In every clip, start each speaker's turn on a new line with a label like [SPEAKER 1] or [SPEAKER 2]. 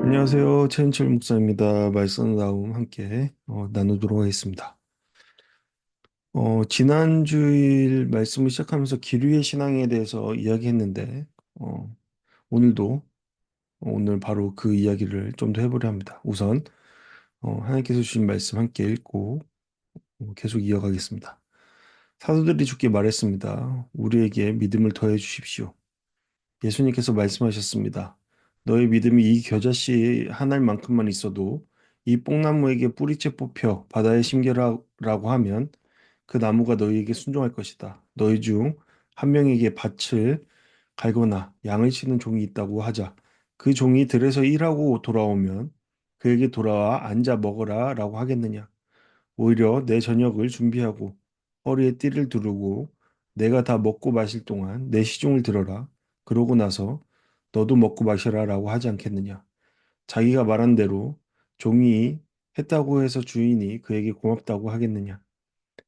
[SPEAKER 1] 안녕하세요. 최인철 목사입니다. 말씀 나움 함께 나누도록 하겠습니다. 지난 주일 말씀을 시작하면서 기류의 신앙에 대해서 이야기했는데, 오늘도 오늘 바로 그 이야기를 좀 더 해보려 합니다. 우선 하나님께서 주신 말씀 함께 읽고 계속 이어가겠습니다. 사도들이 주께 말했습니다. 우리에게 믿음을 더해 주십시오. 예수님께서 말씀하셨습니다. 너의 믿음이 이 겨자씨 한 알만큼만 있어도 이 뽕나무에게 뿌리째 뽑혀 바다에 심겨라라고 하면 그 나무가 너희에게 순종할 것이다. 너희 중 한 명에게 밭을 갈거나 양을 치는 종이 있다고 하자. 그 종이 들에서 일하고 돌아오면 그에게 돌아와 앉아 먹어라라고 하겠느냐. 오히려 내 저녁을 준비하고 허리에 띠를 두르고 내가 다 먹고 마실 동안 내 시중을 들어라. 그러고 나서 너도 먹고 마셔라라고 하지 않겠느냐. 자기가 말한 대로 종이 했다고 해서 주인이 그에게 고맙다고 하겠느냐.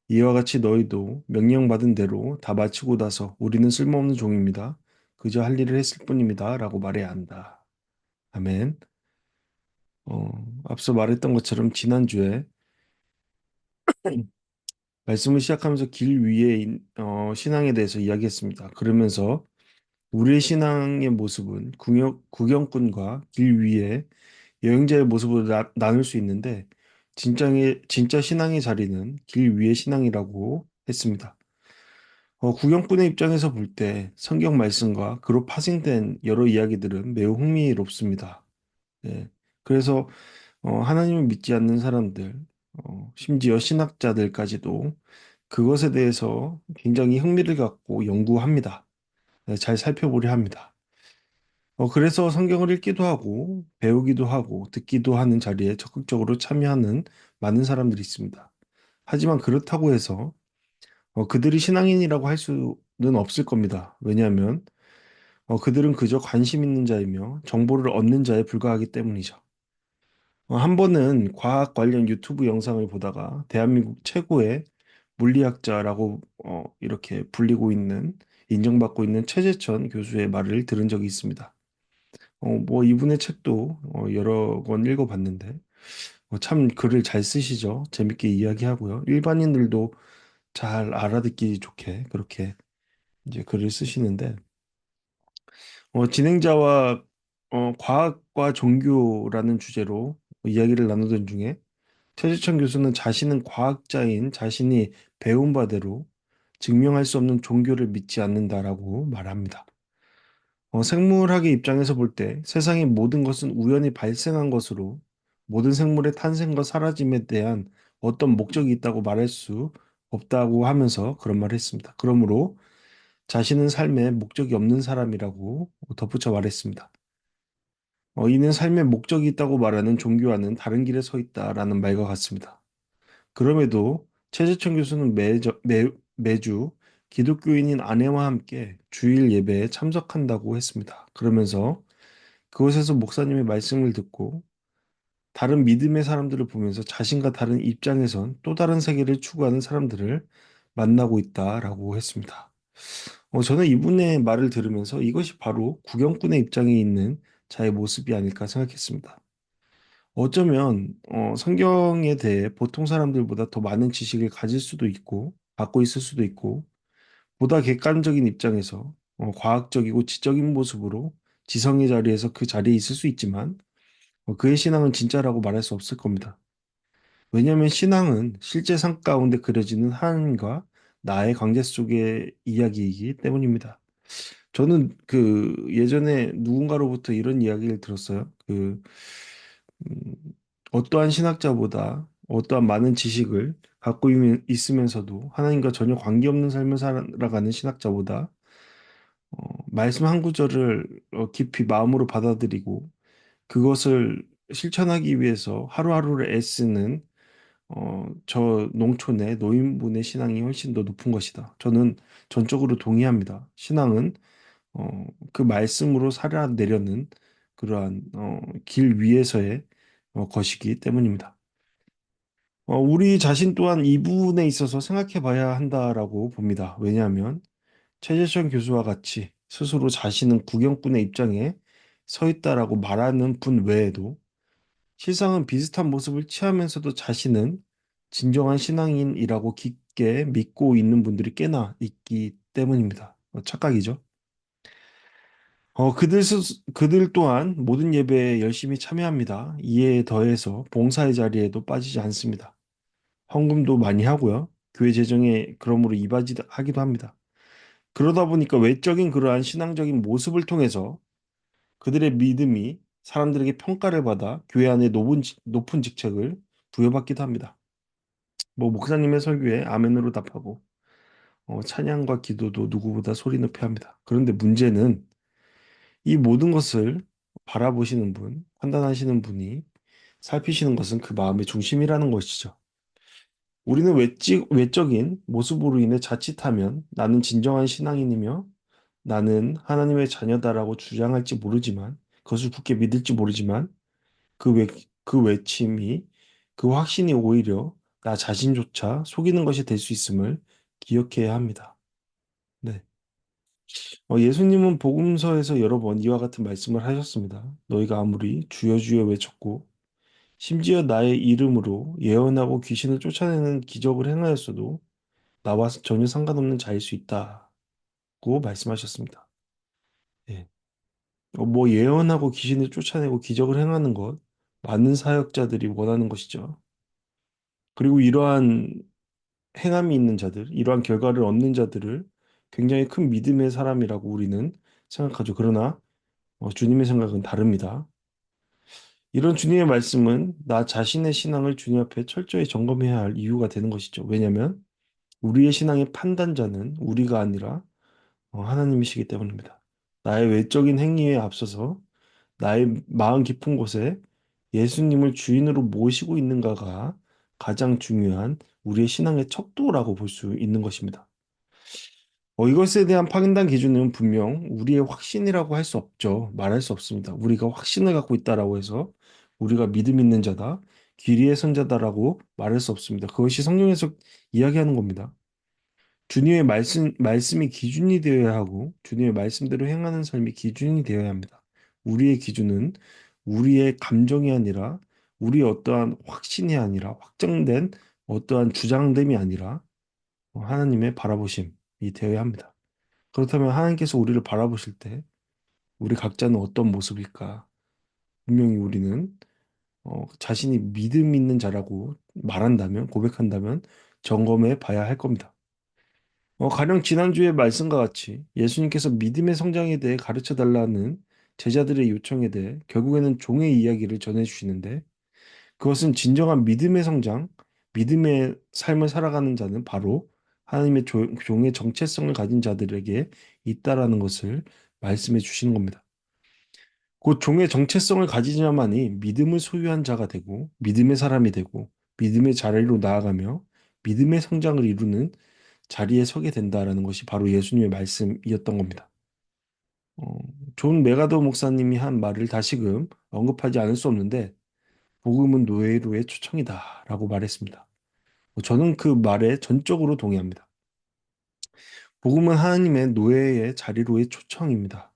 [SPEAKER 1] 이와 같이 너희도 명령받은 대로 다 마치고 나서 우리는 쓸모없는 종입니다. 그저 할 일을 했을 뿐입니다. 라고 말해야 한다. 아멘. 앞서 말했던 것처럼 지난주에 말씀을 시작하면서 길 위에 신앙에 대해서 이야기했습니다. 그러면서 우리의 신앙의 모습은 구경꾼과 길 위에 여행자의 모습으로 나눌 수 있는데 진짜 신앙의 자리는 길 위의 신앙이라고 했습니다. 구경꾼의 입장에서 볼 때 성경 말씀과 그로 파생된 여러 이야기들은 매우 흥미롭습니다. 예. 그래서 하나님을 믿지 않는 사람들, 심지어 신학자들까지도 그것에 대해서 굉장히 흥미를 갖고 연구합니다. 네, 잘 살펴보려 합니다. 그래서 성경을 읽기도 하고, 배우기도 하고, 듣기도 하는 자리에 적극적으로 참여하는 많은 사람들이 있습니다. 하지만 그렇다고 해서 그들이 신앙인이라고 할 수는 없을 겁니다. 왜냐하면 그들은 그저 관심 있는 자이며 정보를 얻는 자에 불과하기 때문이죠. 한 번은 과학 관련 유튜브 영상을 보다가 대한민국 최고의 물리학자라고 이렇게 불리고 있는 인정받고 있는 최재천 교수의 말을 들은 적이 있습니다. 뭐 이분의 책도 여러 권 읽어봤는데 참 글을 잘 쓰시죠. 재밌게 이야기하고요. 일반인들도 잘 알아듣기 좋게 그렇게 이제 글을 쓰시는데 진행자와 과학과 종교라는 주제로 이야기를 나누던 중에 최재천 교수는 자신은 과학자인 자신이 배운 바대로 증명할 수 없는 종교를 믿지 않는다라고 말합니다. 생물학의 입장에서 볼 때 세상의 모든 것은 우연히 발생한 것으로 모든 생물의 탄생과 사라짐에 대한 어떤 목적이 있다고 말할 수 없다고 하면서 그런 말을 했습니다. 그러므로 자신은 삶에 목적이 없는 사람이라고 덧붙여 말했습니다. 이는 삶에 목적이 있다고 말하는 종교와는 다른 길에 서 있다라는 말과 같습니다. 그럼에도 최재천 교수는 매주 기독교인인 아내와 함께 주일 예배에 참석한다고 했습니다. 그러면서 그곳에서 목사님의 말씀을 듣고 다른 믿음의 사람들을 보면서 자신과 다른 입장에선 또 다른 세계를 추구하는 사람들을 만나고 있다라고 했습니다. 저는 이분의 말을 들으면서 이것이 바로 구경꾼의 입장에 있는 자의 모습이 아닐까 생각했습니다. 어쩌면 성경에 대해 보통 사람들보다 더 많은 지식을 가질 수도 있고 갖고 있을 수도 있고 보다 객관적인 입장에서 과학적이고 지적인 모습으로 지성의 자리에서 그 자리에 있을 수 있지만 그의 신앙은 진짜라고 말할 수 없을 겁니다. 왜냐하면 신앙은 실제 삶 가운데 그려지는 하나님과 나의 관계 속의 이야기이기 때문입니다. 저는 그 예전에 누군가로부터 이런 이야기를 들었어요. 음, 어떠한 신학자보다 어떠한 많은 지식을 갖고 있으면서도 하나님과 전혀 관계없는 삶을 살아가는 신학자보다 말씀 한 구절을 깊이 마음으로 받아들이고 그것을 실천하기 위해서 하루하루를 애쓰는 저 농촌의 노인분의 신앙이 훨씬 더 높은 것이다. 저는 전적으로 동의합니다. 신앙은 그 말씀으로 살아내려는 그러한 길 위에서의 것이기 때문입니다. 우리 자신 또한 이 부분에 있어서 생각해 봐야 한다라고 봅니다. 왜냐하면 최재천 교수와 같이 스스로 자신은 구경꾼의 입장에 서 있다라고 말하는 분 외에도 실상은 비슷한 모습을 취하면서도 자신은 진정한 신앙인이라고 깊게 믿고 있는 분들이 꽤나 있기 때문입니다. 착각이죠. 그들 또한 모든 예배에 열심히 참여합니다. 이에 더해서 봉사의 자리에도 빠지지 않습니다. 헌금도 많이 하고요. 교회 재정에 그러므로 이바지하기도 합니다. 그러다 보니까 외적인 그러한 신앙적인 모습을 통해서 그들의 믿음이 사람들에게 평가를 받아 교회 안에 높은 직책을 부여받기도 합니다. 뭐 목사님의 설교에 아멘으로 답하고 찬양과 기도도 누구보다 소리 높여 합니다. 그런데 문제는 이 모든 것을 바라보시는 분, 판단하시는 분이 살피시는 것은 그 마음의 중심이라는 것이죠. 우리는 외적인 모습으로 인해 자칫하면 나는 진정한 신앙인이며 나는 하나님의 자녀다라고 주장할지 모르지만 그것을 굳게 믿을지 모르지만 그 그 외침이 그 확신이 오히려 나 자신조차 속이는 것이 될 수 있음을 기억해야 합니다. 네. 예수님은 복음서에서 여러 번 이와 같은 말씀을 하셨습니다. 너희가 아무리 주여 주여 외쳤고 심지어 나의 이름으로 예언하고 귀신을 쫓아내는 기적을 행하였어도 나와 전혀 상관없는 자일 수 있다고 말씀하셨습니다. 예. 뭐 예언하고 귀신을 쫓아내고 기적을 행하는 것 많은 사역자들이 원하는 것이죠. 그리고 이러한 행함이 있는 자들, 이러한 결과를 얻는 자들을 굉장히 큰 믿음의 사람이라고 우리는 생각하죠. 그러나 주님의 생각은 다릅니다. 이런 주님의 말씀은 나 자신의 신앙을 주님 앞에 철저히 점검해야 할 이유가 되는 것이죠. 왜냐하면 우리의 신앙의 판단자는 우리가 아니라 하나님이시기 때문입니다. 나의 외적인 행위에 앞서서 나의 마음 깊은 곳에 예수님을 주인으로 모시고 있는가가 가장 중요한 우리의 신앙의 척도라고 볼 수 있는 것입니다. 이것에 대한 판단 기준은 분명 우리의 확신이라고 할 수 없죠. 말할 수 없습니다. 우리가 확신을 갖고 있다라고 해서 우리가 믿음 있는 자다, 귀리의 선자다라고 말할 수 없습니다. 그것이 성경에서 이야기하는 겁니다. 주님의 말씀이 기준이 되어야 하고 주님의 말씀대로 행하는 삶이 기준이 되어야 합니다. 우리의 기준은 우리의 감정이 아니라 우리의 어떠한 확신이 아니라 확정된 어떠한 주장됨이 아니라 하나님의 바라보심이 되어야 합니다. 그렇다면 하나님께서 우리를 바라보실 때 우리 각자는 어떤 모습일까? 분명히 우리는 자신이 믿음 있는 자라고 말한다면 고백한다면 점검해 봐야 할 겁니다. 가령 지난주의 말씀과 같이 예수님께서 믿음의 성장에 대해 가르쳐 달라는 제자들의 요청에 대해 결국에는 종의 이야기를 전해 주시는데 그것은 진정한 믿음의 성장, 믿음의 삶을 살아가는 자는 바로 하나님의 종의 정체성을 가진 자들에게 있다라는 것을 말씀해 주시는 겁니다. 곧 종의 정체성을 가진 자만이 믿음을 소유한 자가 되고 믿음의 사람이 되고 믿음의 자리로 나아가며 믿음의 성장을 이루는 자리에 서게 된다라는 것이 바로 예수님의 말씀이었던 겁니다. 어, 존 메가더 목사님이 한 말을 다시금 언급하지 않을 수 없는데 복음은 노예로의 초청이다라고 말했습니다. 저는 그 말에 전적으로 동의합니다. 복음은 하나님의 노예의 자리로의 초청입니다.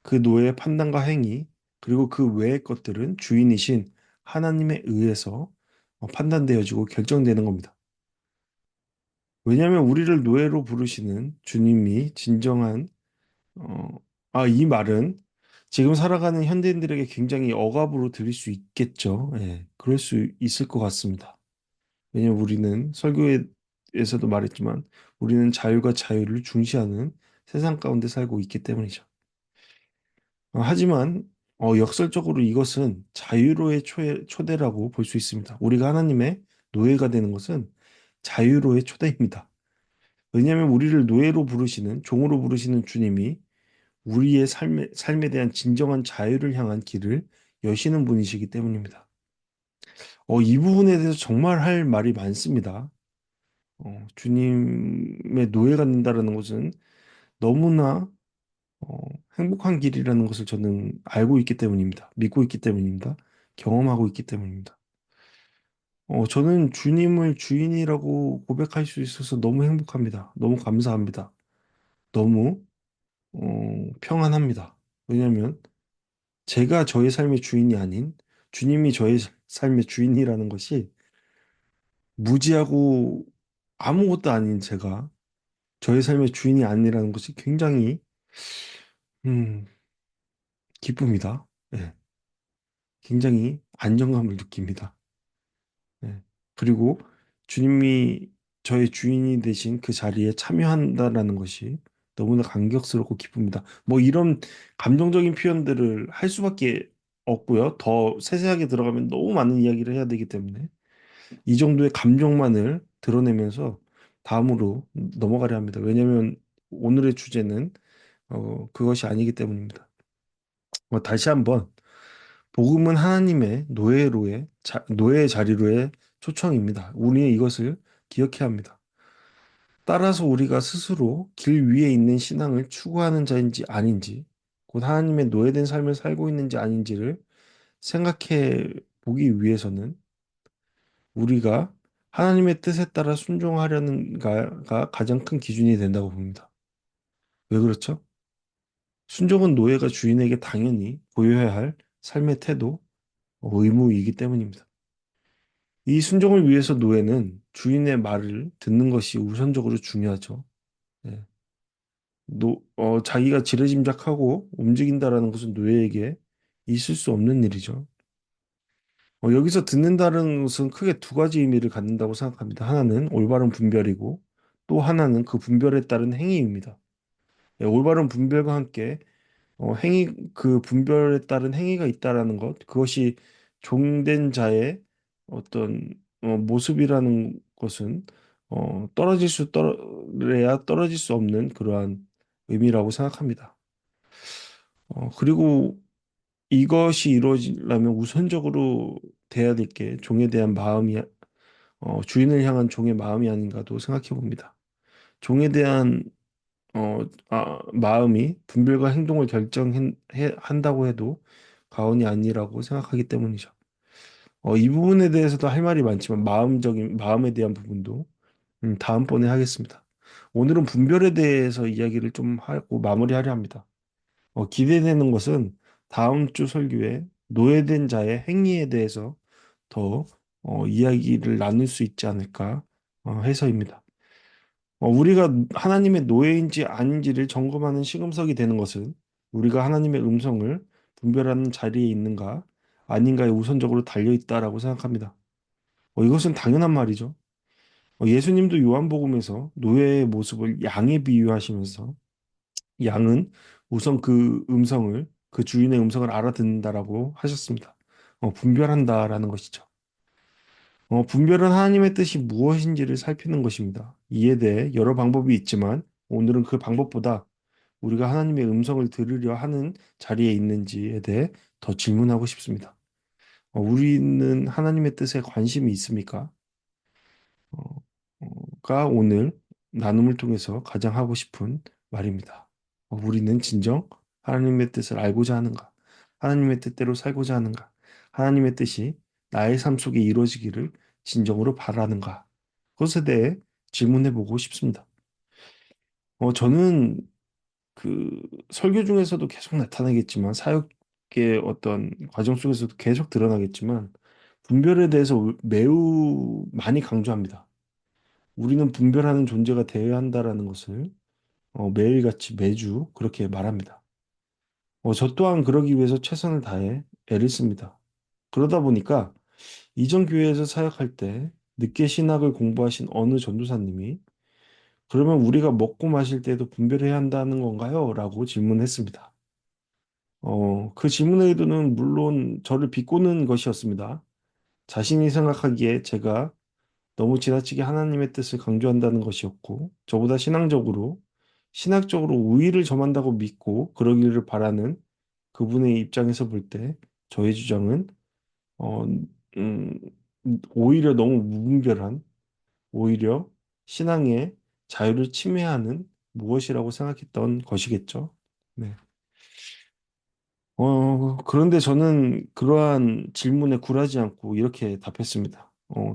[SPEAKER 1] 그 노예의 판단과 행위 그리고 그 외의 것들은 주인이신 하나님에 의해서 판단되어지고 결정되는 겁니다. 왜냐하면 우리를 노예로 부르시는 주님이 진정한 어, 이 말은 지금 살아가는 현대인들에게 굉장히 억압으로 들릴 수 있겠죠. 예, 그럴 수 있을 것 같습니다. 왜냐면 우리는 설교에서도 말했지만 우리는 자유가 자유를 중시하는 세상 가운데 살고 있기 때문이죠. 하지만 역설적으로 이것은 자유로의 초대라고 볼 수 있습니다. 우리가 하나님의 노예가 되는 것은 자유로의 초대입니다. 왜냐하면 우리를 노예로 부르시는 종으로 부르시는 주님이 우리의 삶에 대한 진정한 자유를 향한 길을 여시는 분이시기 때문입니다. 이 부분에 대해서 정말 할 말이 많습니다. 주님의 노예가 된다는 것은 너무나 어, 행복한 길이라는 것을 저는 알고 있기 때문입니다. 믿고 있기 때문입니다. 경험하고 있기 때문입니다. 저는 주님을 주인이라고 고백할 수 있어서 너무 행복합니다. 너무 감사합니다. 너무 평안합니다. 왜냐하면 제가 저의 삶의 주인이 아닌 주님이 저의 삶의 주인이라는 것이 무지하고 아무것도 아닌 제가 저의 삶의 주인이 아니라는 것이 굉장히 음, 기쁩니다. 예, 굉장히 안정감을 느낍니다. 예. 그리고 주님이 저의 주인이 되신 그 자리에 참여한다라는 것이 너무나 감격스럽고 기쁩니다. 뭐 이런 감정적인 표현들을 할 수밖에 없고요. 더 세세하게 들어가면 너무 많은 이야기를 해야 되기 때문에 이 정도의 감정만을 드러내면서 다음으로 넘어가려 합니다. 왜냐하면 오늘의 주제는 그것이 아니기 때문입니다. 다시 한번 복음은 하나님의 노예의 자리로의 초청입니다. 우리는 이것을 기억해야 합니다. 따라서 우리가 스스로 길 위에 있는 신앙을 추구하는 자인지 아닌지, 곧 하나님의 노예된 삶을 살고 있는지 아닌지를 생각해 보기 위해서는 우리가 하나님의 뜻에 따라 순종하려는가가 가장 큰 기준이 된다고 봅니다. 왜 그렇죠? 순종은 노예가 주인에게 당연히 보여야 할 삶의 태도, 의무이기 때문입니다. 이 순종을 위해서 노예는 주인의 말을 듣는 것이 우선적으로 중요하죠. 예. 자기가 지레짐작하고 움직인다라는 것은 노예에게 있을 수 없는 일이죠. 여기서 듣는다는 것은 크게 두 가지 의미를 갖는다고 생각합니다. 하나는 올바른 분별이고 또 하나는 그 분별에 따른 행위입니다. 예, 올바른 분별과 함께 그 분별에 따른 행위가 있다라는 것, 그것이 종된 자의 어떤 모습이라는 것은 떨어져야 떨어질 수 없는 그러한 의미라고 생각합니다. 그리고 이것이 이루어지려면 우선적으로 돼야 될 게 종에 대한 마음이, 주인을 향한 종의 마음이 아닌가도 생각해 봅니다. 종에 대한 마음이 분별과 행동을 결정한다고 해도 과언이 아니라고 생각하기 때문이죠. 이 부분에 대해서도 할 말이 많지만 마음에 대한 부분도 다음번에 하겠습니다. 오늘은 분별에 대해서 이야기를 좀 하고 마무리하려 합니다. 기대되는 것은 다음 주 설교에 노예된 자의 행위에 대해서 더 이야기를 나눌 수 있지 않을까 해서입니다. 우리가 하나님의 노예인지 아닌지를 점검하는 시금석이 되는 것은 우리가 하나님의 음성을 분별하는 자리에 있는가 아닌가에 우선적으로 달려 있다라고 생각합니다. 이것은 당연한 말이죠. 예수님도 요한복음에서 노예의 모습을 양에 비유하시면서 양은 우선 그 주인의 음성을 알아듣는다라고 하셨습니다. 분별한다라는 것이죠. 분별은 하나님의 뜻이 무엇인지를 살피는 것입니다. 이에 대해 여러 방법이 있지만 오늘은 그 방법보다 우리가 하나님의 음성을 들으려 하는 자리에 있는지에 대해 더 질문하고 싶습니다. 우리는 하나님의 뜻에 관심이 있습니까? 어, 가 오늘 나눔을 통해서 가장 하고 싶은 말입니다. 우리는 진정 하나님의 뜻을 알고자 하는가? 하나님의 뜻대로 살고자 하는가? 하나님의 뜻이 나의 삶 속에 이루어지기를 진정으로 바라는가? 그것에 대해 질문해 보고 싶습니다. 저는 그 설교 중에서도 계속 나타나겠지만 사역의 어떤 과정 속에서도 계속 드러나겠지만 분별에 대해서 매우 많이 강조합니다. 우리는 분별하는 존재가 되어야 한다라는 것을 매일같이 매주 그렇게 말합니다. 저 또한 그러기 위해서 최선을 다해 애를 씁니다. 그러다 보니까 이전 교회에서 사역할 때 늦게 신학을 공부하신 어느 전도사님이 그러면 우리가 먹고 마실 때도 분별해야 한다는 건가요? 라고 질문했습니다. 그 질문의 의도는 물론 저를 비꼬는 것이었습니다. 자신이 생각하기에 제가 너무 지나치게 하나님의 뜻을 강조한다는 것이었고, 저보다 신학적으로 우위를 점한다고 믿고 그러기를 바라는 그분의 입장에서 볼 때, 저의 주장은, 어, 음, 오히려 너무 무분별한, 오히려 신앙의 자유를 침해하는 무엇이라고 생각했던 것이겠죠. 네. 그런데 저는 그러한 질문에 굴하지 않고 이렇게 답했습니다.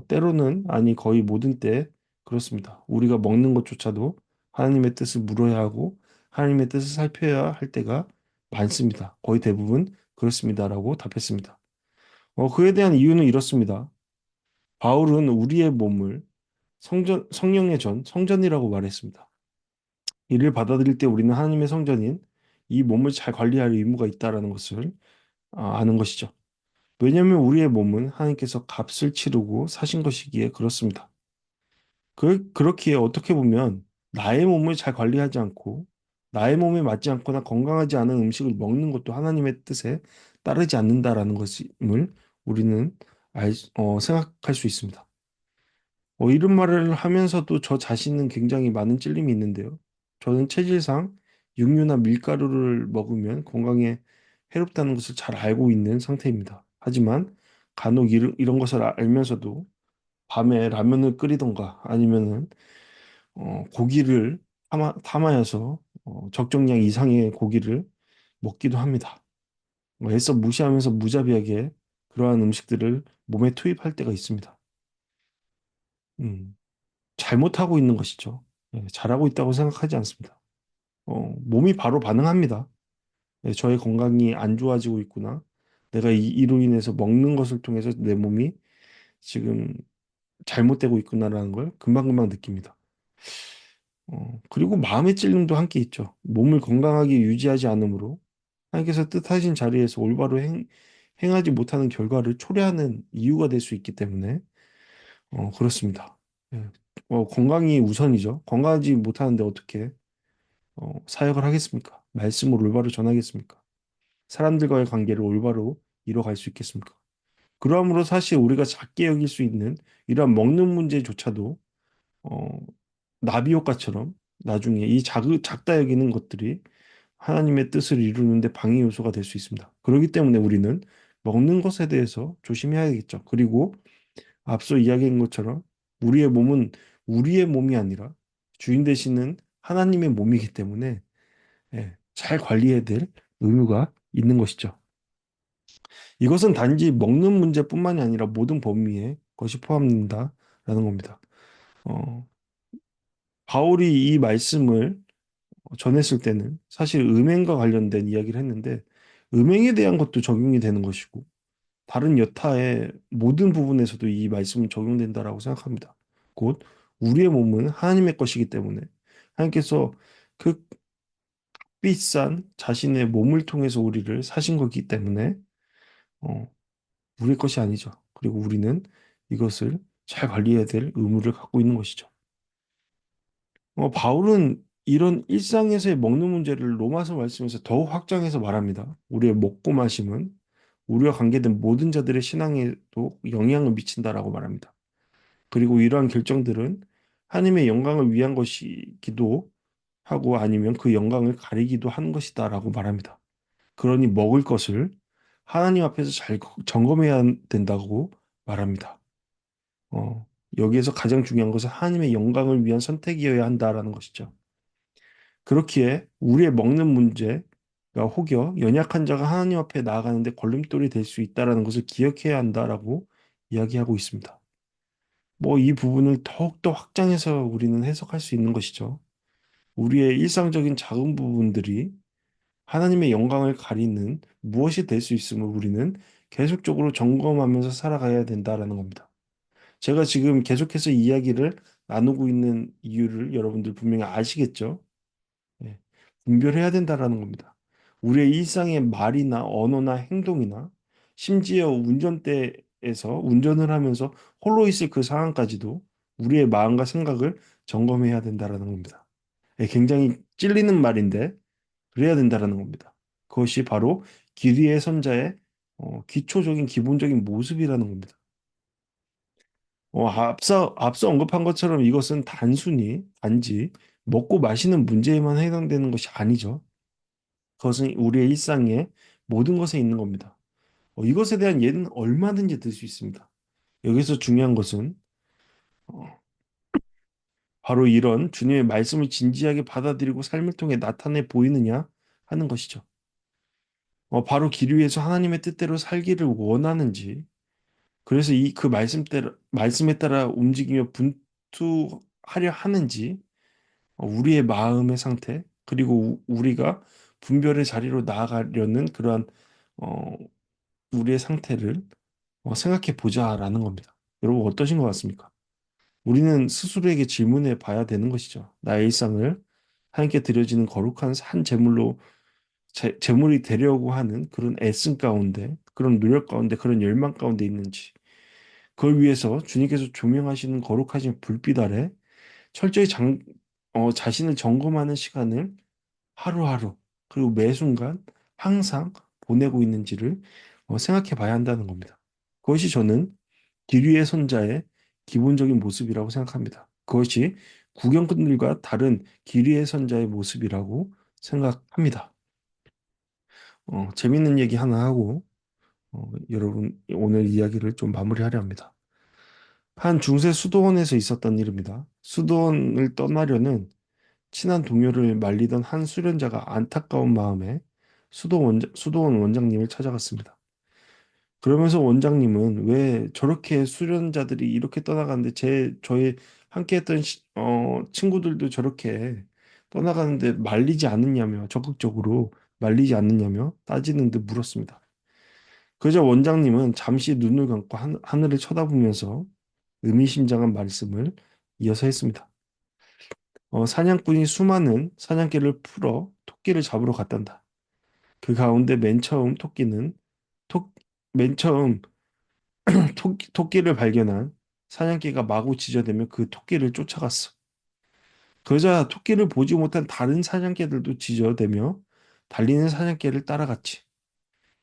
[SPEAKER 1] 때로는, 아니, 거의 모든 때 그렇습니다. 우리가 먹는 것조차도 하나님의 뜻을 물어야 하고, 하나님의 뜻을 살펴야 할 때가 많습니다. 거의 대부분 그렇습니다라고 답했습니다. 그에 대한 이유는 이렇습니다. 바울은 우리의 몸을 성령의 성전이라고 말했습니다. 이를 받아들일 때 우리는 하나님의 성전인 이 몸을 잘 관리할 의무가 있다라는 것을 아는 것이죠. 왜냐하면 우리의 몸은 하나님께서 값을 치르고 사신 것이기에 그렇습니다. 그렇기에 어떻게 보면 나의 몸을 잘 관리하지 않고 나의 몸에 맞지 않거나 건강하지 않은 음식을 먹는 것도 하나님의 뜻에 따르지 않는다라는 것임을 우리는 생각할 수 있습니다. 이런 말을 하면서도 저 자신은 굉장히 많은 찔림이 있는데요. 저는 체질상 육류나 밀가루를 먹으면 건강에 해롭다는 것을 잘 알고 있는 상태입니다. 하지만 간혹 이런 것을 알면서도 밤에 라면을 끓이던가 아니면은 고기를 탐하여서 적정량 이상의 고기를 먹기도 합니다. 애써 무시하면서 무자비하게 그러한 음식들을 몸에 투입할 때가 있습니다. 음, 잘못하고 있는 것이죠. 잘하고 있다고 생각하지 않습니다. 몸이 바로 반응합니다. 저의 건강이 안 좋아지고 있구나. 내가 이로 인해서 먹는 것을 통해서 내 몸이 지금 잘못되고 있구나라는 걸 금방금방 느낍니다. 그리고 마음의 찔림도 함께 있죠. 몸을 건강하게 유지하지 않으므로 하나님께서 뜻하신 자리에서 올바로 행하지 못하는 결과를 초래하는 이유가 될 수 있기 때문에 그렇습니다. 예. 건강이 우선이죠. 건강하지 못하는데 어떻게 사역을 하겠습니까? 말씀을 올바로 전하겠습니까? 사람들과의 관계를 올바로 이뤄갈 수 있겠습니까? 그러므로 사실 우리가 작게 여길 수 있는 이러한 먹는 문제조차도 어, 나비 효과처럼 나중에 작다 여기는 것들이 하나님의 뜻을 이루는데 방해 요소가 될 수 있습니다. 그렇기 때문에 우리는 먹는 것에 대해서 조심해야겠죠. 그리고 앞서 이야기한 것처럼 우리의 몸은 우리의 몸이 아니라 주인 되시는 하나님의 몸이기 때문에 잘 관리해야 될 의무가 있는 것이죠. 이것은 단지 먹는 문제뿐만이 아니라 모든 범위에 것이 포함된다라는 겁니다. 어, 바울이 이 말씀을 전했을 때는 사실 음행과 관련된 이야기를 했는데 음행에 대한 것도 적용이 되는 것이고 다른 여타의 모든 부분에서도 이 말씀은 적용된다라고 생각합니다. 곧 우리의 몸은 하나님의 것이기 때문에 하나님께서 그 비싼 자신의 몸을 통해서 우리를 사신 거기 때문에 어, 우리 것이 아니죠. 그리고 우리는 이것을 잘 관리해야 될 의무를 갖고 있는 것이죠. 바울은 이런 일상에서의 먹는 문제를 로마서 말씀에서 더욱 확장해서 말합니다. 우리의 먹고 마심은 우리와 관계된 모든 자들의 신앙에도 영향을 미친다라고 말합니다. 그리고 이러한 결정들은 하나님의 영광을 위한 것이기도 하고 아니면 그 영광을 가리기도 하는 것이다라고 말합니다. 그러니 먹을 것을 하나님 앞에서 잘 점검해야 된다고 말합니다. 여기에서 가장 중요한 것은 하나님의 영광을 위한 선택이어야 한다라는 것이죠. 그렇기에 우리의 먹는 문제가 혹여 연약한 자가 하나님 앞에 나아가는데 걸림돌이 될 수 있다라는 것을 기억해야 한다라고 이야기하고 있습니다. 이 부분을 더욱더 확장해서 우리는 해석할 수 있는 것이죠. 우리의 일상적인 작은 부분들이 하나님의 영광을 가리는 무엇이 될 수 있음을 우리는 계속적으로 점검하면서 살아가야 된다라는 겁니다. 제가 지금 계속해서 이야기를 나누고 있는 이유를 여러분들 분명히 아시겠죠? 예, 분별해야 된다라는 겁니다. 우리의 일상의 말이나 언어나 행동이나 심지어 운전대에서 운전을 하면서 홀로 있을 그 상황까지도 우리의 마음과 생각을 점검해야 된다라는 겁니다. 굉장히 찔리는 말인데 그래야 된다라는 겁니다. 그것이 바로 기리의 선자의 기초적인 기본적인 모습이라는 겁니다. 앞서 언급한 것처럼 이것은 단지 먹고 마시는 문제에만 해당되는 것이 아니죠. 그것은 우리의 일상의 모든 것에 있는 겁니다. 이것에 대한 예는 얼마든지 들 수 있습니다. 여기서 중요한 것은 어, 바로 이런 주님의 말씀을 진지하게 받아들이고 삶을 통해 나타내 보이느냐 하는 것이죠. 바로 길 위에서 하나님의 뜻대로 살기를 원하는지, 그래서 그 말씀에 따라 움직이며 분투하려 하는지, 우리의 마음의 상태, 그리고 우리가 분별의 자리로 나아가려는 그러한 어, 우리의 상태를 생각해 보자라는 겁니다. 여러분 어떠신 것 같습니까? 우리는 스스로에게 질문해 봐야 되는 것이죠. 나의 일상을 하나님께 드려지는 거룩한 한 제물로 제물이 되려고 하는 그런 애씀 가운데, 그런 노력 가운데, 그런 열망 가운데 있는지, 그걸 위해서 주님께서 조명하시는 거룩하신 불빛 아래 철저히 자신을 점검하는 시간을 하루하루, 그리고 매 순간 항상 보내고 있는지를 생각해 봐야 한다는 겁니다. 그것이 저는 기류의 선자의 기본적인 모습이라고 생각합니다. 그것이 구경꾼들과 다른 기류의 선자의 모습이라고 생각합니다. 재밌는 얘기 하나 하고 여러분 오늘 이야기를 좀 마무리하려 합니다. 한 중세 수도원에서 있었던 일입니다. 수도원을 떠나려는 친한 동료를 말리던 한 수련자가 안타까운 마음에 수도원 원장님을 찾아갔습니다. 그러면서 원장님은 왜 저렇게 수련자들이 이렇게 떠나가는데 저의 함께했던 친구들도 저렇게 떠나가는데 말리지 않느냐며 적극적으로 말리지 않느냐며 따지는 듯 물었습니다. 그저 원장님은 잠시 눈을 감고 하늘을 쳐다보면서 의미심장한 말씀을 이어서 했습니다. 사냥꾼이 수많은 사냥개를 풀어 토끼를 잡으러 갔단다. 그 가운데 토, 맨 처음 토끼를 발견한 사냥개가 마구 짖어대며 그 토끼를 쫓아갔어. 그러자 토끼를 보지 못한 다른 사냥개들도 짖어대며 달리는 사냥개를 따라갔지.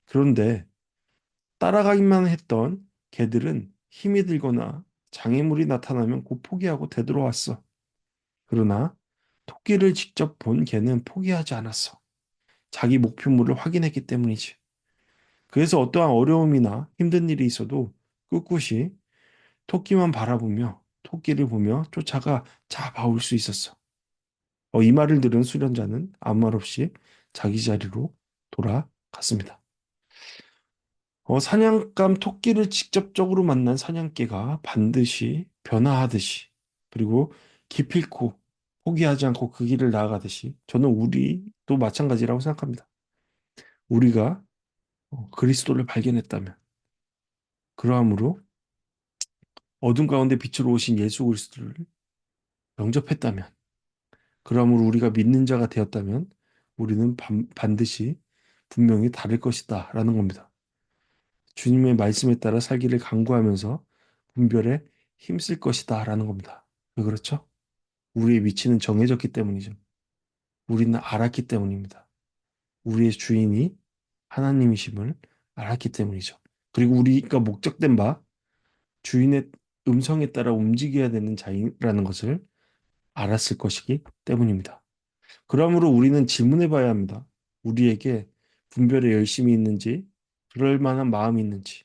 [SPEAKER 1] 그런데 따라가기만 했던 개들은 힘이 들거나 장애물이 나타나면 곧 포기하고 되돌아왔어. 그러나 토끼를 직접 본 개는 포기하지 않았어. 자기 목표물을 확인했기 때문이지. 그래서 어떠한 어려움이나 힘든 일이 있어도 꿋꿋이 토끼만 바라보며 토끼를 보며 쫓아가 잡아올 수 있었어. 이 말을 들은 수련자는 아무 말 없이 자기 자리로 돌아갔습니다. 사냥감 토끼를 직접적으로 만난 사냥개가 반드시 변화하듯이 그리고 기필코 포기하지 않고 그 길을 나아가듯이 저는 우리도 마찬가지라고 생각합니다. 우리가 그리스도를 발견했다면 그러함으로 어둠 가운데 빛으로 오신 예수 그리스도를 영접했다면 그러므로 우리가 믿는 자가 되었다면 우리는 반드시 분명히 다를 것이다 라는 겁니다. 주님의 말씀에 따라 살기를 강구하면서 분별에 힘쓸 것이다 라는 겁니다. 왜 그렇죠? 우리의 위치는 정해졌기 때문이죠. 우리는 알았기 때문입니다. 우리의 주인이 하나님이심을 알았기 때문이죠. 그리고 우리가 목적된 바 주인의 음성에 따라 움직여야 되는 자라는 것을 알았을 것이기 때문입니다. 그러므로 우리는 질문해 봐야 합니다. 우리에게 분별에 열심이 있는지, 그럴 만한 마음이 있는지,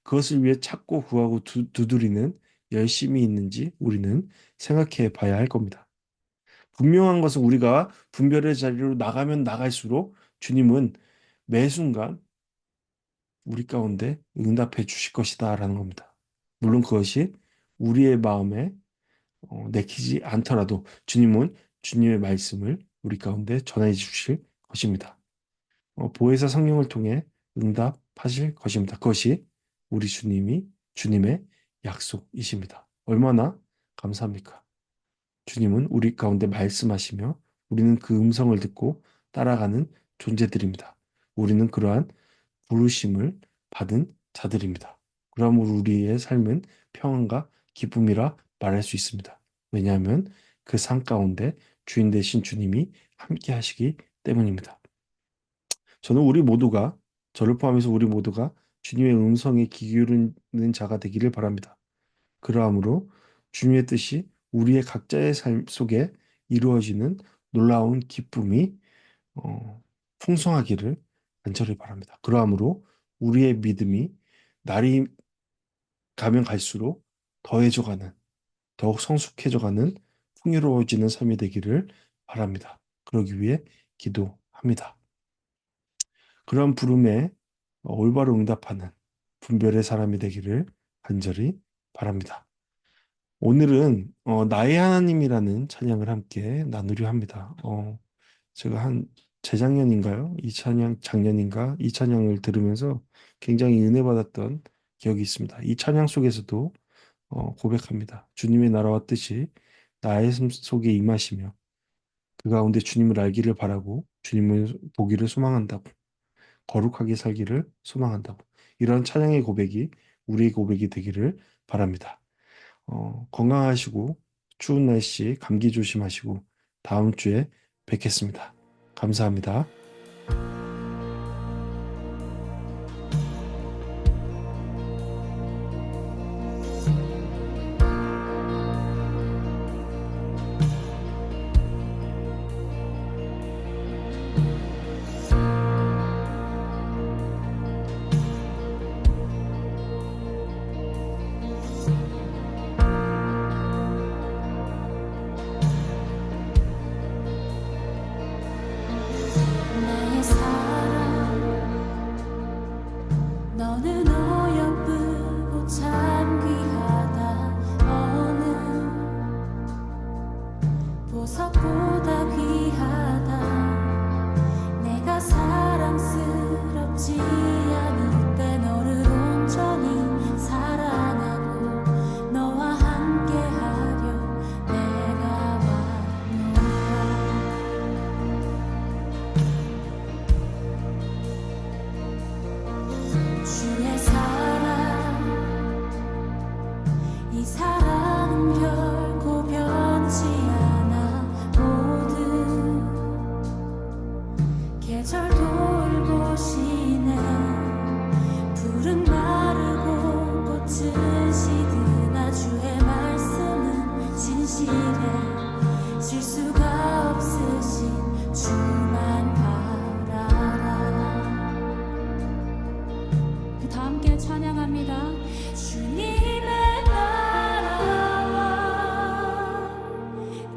[SPEAKER 1] 그것을 위해 찾고 구하고 두드리는 열심이 있는지 우리는 생각해 봐야 할 겁니다. 분명한 것은 우리가 분별의 자리로 나가면 나갈수록 주님은 매 순간 우리 가운데 응답해 주실 것이다라는 겁니다. 물론 그것이 우리의 마음에 내키지 않더라도 주님은 주님의 말씀을 우리 가운데 전해 주실 것입니다. 보혜사 성령을 통해 응답하실 것입니다. 그것이 우리 주님의 약속이십니다. 얼마나 감사합니까? 주님은 우리 가운데 말씀하시며 우리는 그 음성을 듣고 따라가는 존재들입니다. 우리는 그러한 부르심을 받은 자들입니다. 그러므로 우리의 삶은 평안과 기쁨이라 말할 수 있습니다. 왜냐하면 그 삶 가운데 주인 되신 주님이 함께 하시기 때문입니다. 저는 저를 포함해서 우리 모두가 주님의 음성에 귀 기울이는 자가 되기를 바랍니다. 그러함으로 주님의 뜻이 우리의 각자의 삶 속에 이루어지는 놀라운 기쁨이 풍성하기를 간절히 바랍니다. 그러함으로 우리의 믿음이 날이 가면 갈수록 더해져가는, 더욱 성숙해져가는 풍요로워지는 삶이 되기를 바랍니다. 그러기 위해 기도합니다. 그런 부름에 올바로 응답하는 분별의 사람이 되기를 간절히 바랍니다. 오늘은 나의 하나님이라는 찬양을 함께 나누려 합니다. 제가 재작년인가요? 이 찬양 작년인가? 이 찬양을 들으면서 굉장히 은혜 받았던 기억이 있습니다. 이 찬양 속에서도 고백합니다. 주님의 나라와 뜻이 나의 삶 속에 임하시며 그 가운데 주님을 알기를 바라고 주님을 보기를 소망한다고 거룩하게 살기를 소망한다고 이런 찬양의 고백이 우리의 고백이 되기를 바랍니다. 건강하시고 추운 날씨 감기 조심하시고 다음 주에 뵙겠습니다. 감사합니다.
[SPEAKER 2] 나의 사랑 너는 어여쁘고 참 귀하다 어느 보석보다 귀하다 내가 사랑스럽지 않을 때 너를 온전히 사랑하고 너와 함께하려 내가 왔노라 주의 사랑 이 사랑은 결코 변치 않아 모든 계절 돌보시네 푸른 마르고 꽃은 시드나 주의 말씀은 진실해 실수가 없으신 주만 바라라 다 함께 찬양합니다. 주님의 나라와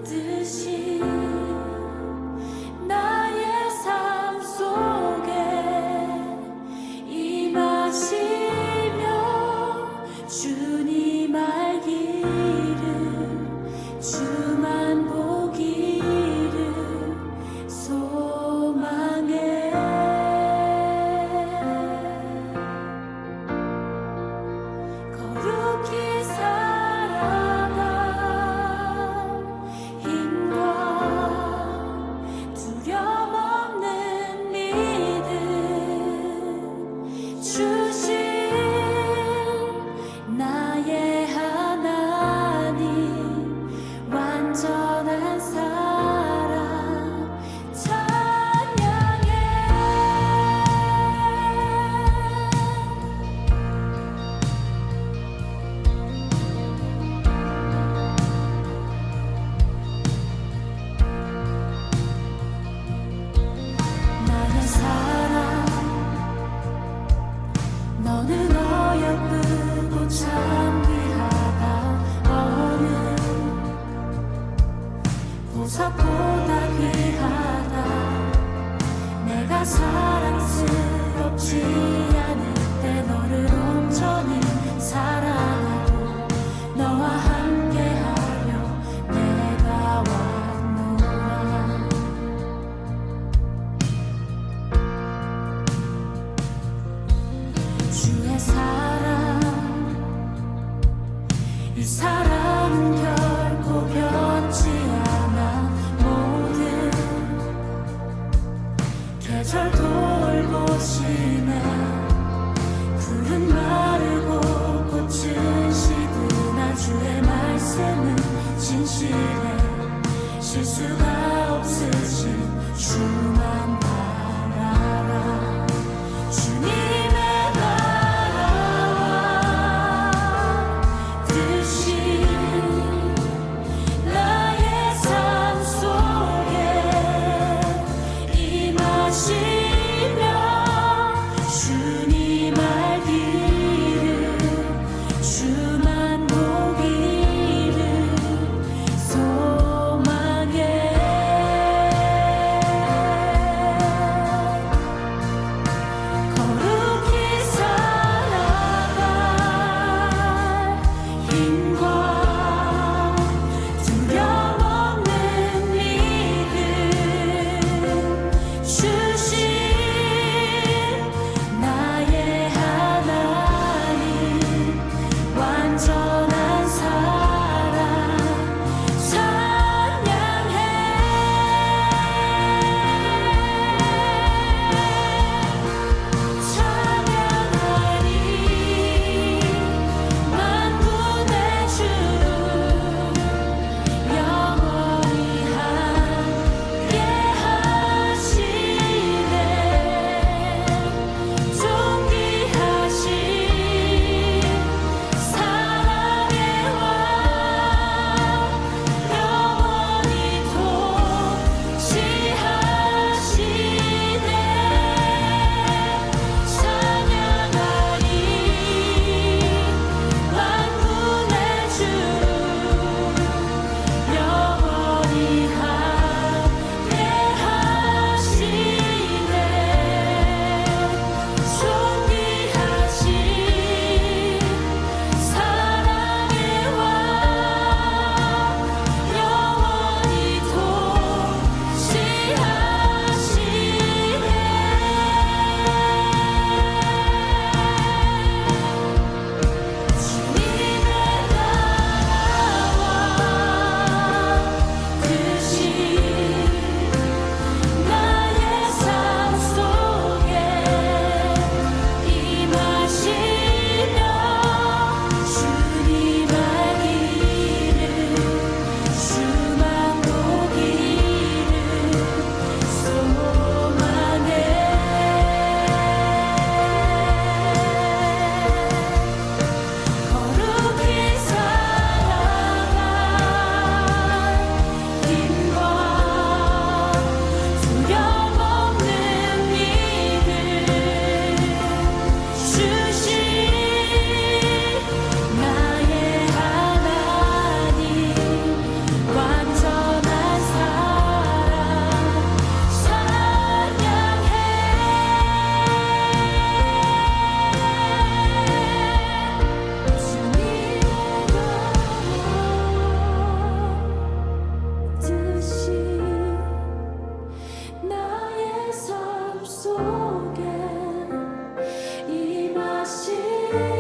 [SPEAKER 2] 뜻이 나의 삶 속에 임하시며 주님 알기를 주만 보기를 소망해 거룩히 살아가 힘과 두려움 없는 믿음 주신 나의 하나님 완전한 사랑 찬양해 나의 사랑 너는 어여쁘고 참 귀하다 어느 보석보다 귀하다 내가 사랑스럽지 않을 때 너를 온전히 사랑하고 너와 함께하려 내가 왔노라 주의 사랑 이 사랑은 결코 변치 않아 모든 계절 돌보시네 푸른 마르고 꽃은 시드나 주의 말씀은 진실해 실수가 없으신 주만 바라라 주님의 나라와 주